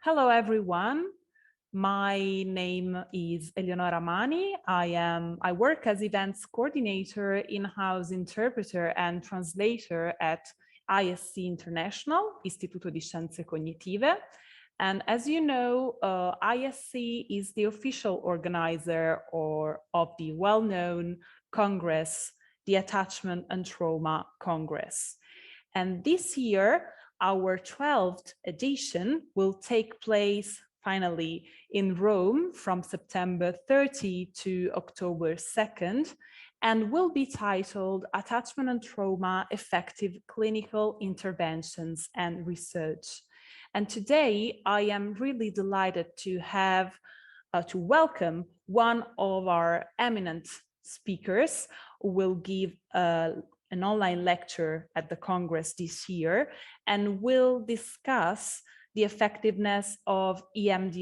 Hello, everyone. My name is Eleonora Mani. I work as events coordinator, in-house interpreter and translator at ISC International, Istituto di Scienze Cognitive. And as you know, ISC is the official organizer of the well-known Congress, the Attachment and Trauma Congress. And this year, our 12th edition will take place finally in Rome from September 30 to October 2nd, and will be titled Attachment and Trauma, Effective Clinical Interventions and Research. And today I am really delighted to welcome one of our eminent speakers who will give an online lecture at the Congress this year and will discuss the effectiveness of EMDR